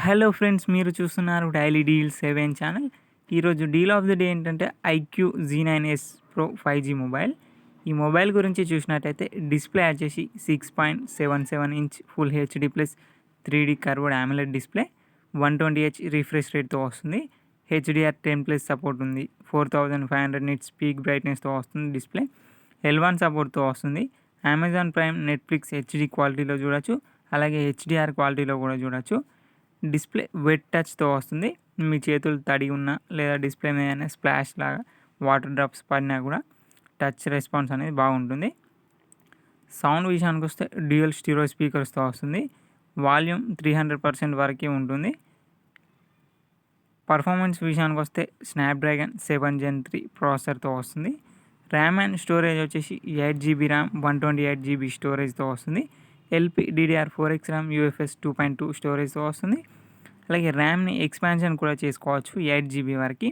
Hello friends, మీరు చూస్తున్నారు daily deal 7 channel. ఈరోజు డీల్ ఆఫ్ ది డే ఏంటంటే iQOO Z9s Pro 5G mobile. ఈ మొబైల్ గురించి చూసినట్టయితే డిస్ప్లే వచ్చేసి 6.77 inch full HD plus 3D curved AMOLED display, 120Hz refresh రేట్తో వస్తుంది. HDR10+ సపోర్ట్ ఉంది. 4500 నిట్స్ పీక్ బ్రైట్నెస్తో వస్తుంది డిస్ప్లే. L1 సపోర్ట్తో వస్తుంది. అమెజాన్ ప్రైమ్, నెట్ఫ్లిక్స్ హెచ్డి క్వాలిటీలో చూడొచ్చు, అలాగే HDR క్వాలిటీలో కూడా చూడొచ్చు. డిస్ప్లే వెట్ టచ్తో వస్తుంది. మీ చేతులు తడి ఉన్నా లేదా డిస్ప్లే మీద స్ప్లాష్ లాగా వాటర్ డ్రాప్స్ పడినా కూడా టచ్ రెస్పాన్స్ అనేది బాగుంటుంది. సౌండ్ విషయానికి వస్తే డ్యూయల్ స్టీరియో స్పీకర్స్తో వస్తుంది. వాల్యూమ్ 300% వరకే ఉంటుంది. పర్ఫార్మెన్స్ విషయానికి వస్తే స్నాప్డ్రాగన్ 7 Gen 3 ప్రాసెసర్తో వస్తుంది. ర్యామ్ అండ్ స్టోరేజ్ వచ్చేసి 8GB ర్యామ్, 128GB స్టోరేజ్తో వస్తుంది. LPDDR4X ర్యామ్, UFS 2.2 స్టోరేజ్తో వస్తుంది. అలాగే ర్యామ్ని ఎక్స్పాన్షన్ కూడా చేసుకోవచ్చు 8GB వరకు.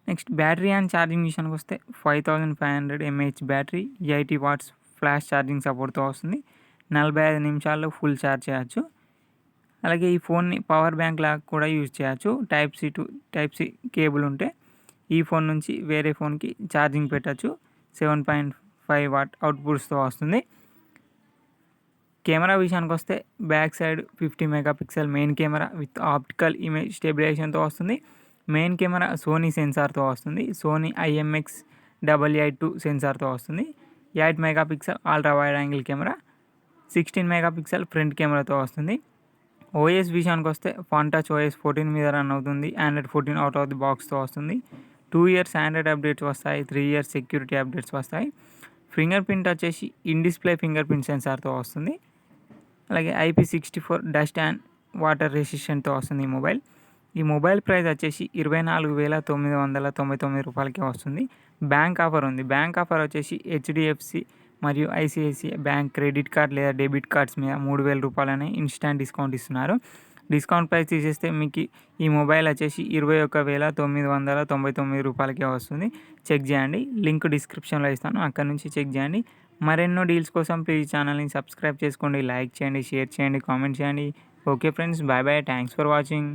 నెక్స్ట్ బ్యాటరీ అండ్ ఛార్జింగ్ విషయానికి వస్తే 5500 mAh battery, 80 watts flash charging సపోర్ట్తో వస్తుంది. 45 నిమిషాల్లో ఫుల్ ఛార్జ్ చేయొచ్చు. అలాగే ఈ ఫోన్ని పవర్ బ్యాంక్ లాగా కూడా యూజ్ చేయొచ్చు. Type-C to Type-C కేబుల్ ఉంటే ఈ ఫోన్ నుంచి వేరే ఫోన్కి ఛార్జింగ్ పెట్టచ్చు. 7.5 వాట్ అవుట్పుట్స్తో వస్తుంది. కెమెరా విషయానికి వస్తే back side 50 megapixel main camera with optical image స్టెబిలైజేషన్తో వస్తుంది. మెయిన్ కెమెరా సోనీ సెన్సార్తో వస్తుంది. సోనీ IMX882 సెన్సార్తో వస్తుంది. 8 megapixel ultra wide angle camera, 16 megapixel front కెమెరాతో వస్తుంది. ఓఎస్ విషయానికి వస్తే ఫాంటచ్ OS 14 మీద రన్ అవుతుంది. Android 14 అవుట్ ఆఫ్ ది బాక్స్తో వస్తుంది. 2 years ఆండ్రాయిడ్ అప్డేట్స్ వస్తాయి. 3 years సెక్యూరిటీ అప్డేట్స్ వస్తాయి. ఫింగర్ ప్రింట్ వచ్చేసి ఇన్ డిస్ప్లే ఫింగర్ ప్రింట్ సెన్సార్తో వస్తుంది. అలాగే IP64 డస్ట్ అండ్ వాటర్ రెసిస్టెంట్తో వస్తుంది ఈ మొబైల్ ప్రైస్ వచ్చేసి 24,999 రూపాయలకే వస్తుంది. బ్యాంక్ ఆఫర్ ఉంది. బ్యాంక్ ఆఫర్ వచ్చేసి HDFC మరియు ICICI బ్యాంక్ క్రెడిట్ కార్డ్ లేదా డెబిట్ కార్డ్స్ మీద 3,000 రూపాయలనే ఇన్స్టాంట్ డిస్కౌంట్ ఇస్తున్నారు. డిస్కౌంట్ ప్రైస్ తీసేస్తే మీకు ఈ మొబైల్ వచ్చేసి 21,999 రూపాయలకే వస్తుంది. చెక్ చేయండి. లింక్ డిస్క్రిప్షన్లో ఇస్తాను, అక్కడ నుంచి చెక్ చేయండి. మరెన్నో డీల్స్ కోసం ప్లీజ్ ఛానల్ని సబ్స్క్రైబ్ చేసుకోండి, లైక్ చేయండి, షేర్ చేయండి, కామెంట్ చేయండి. Okay friends, bye bye, thanks for watching.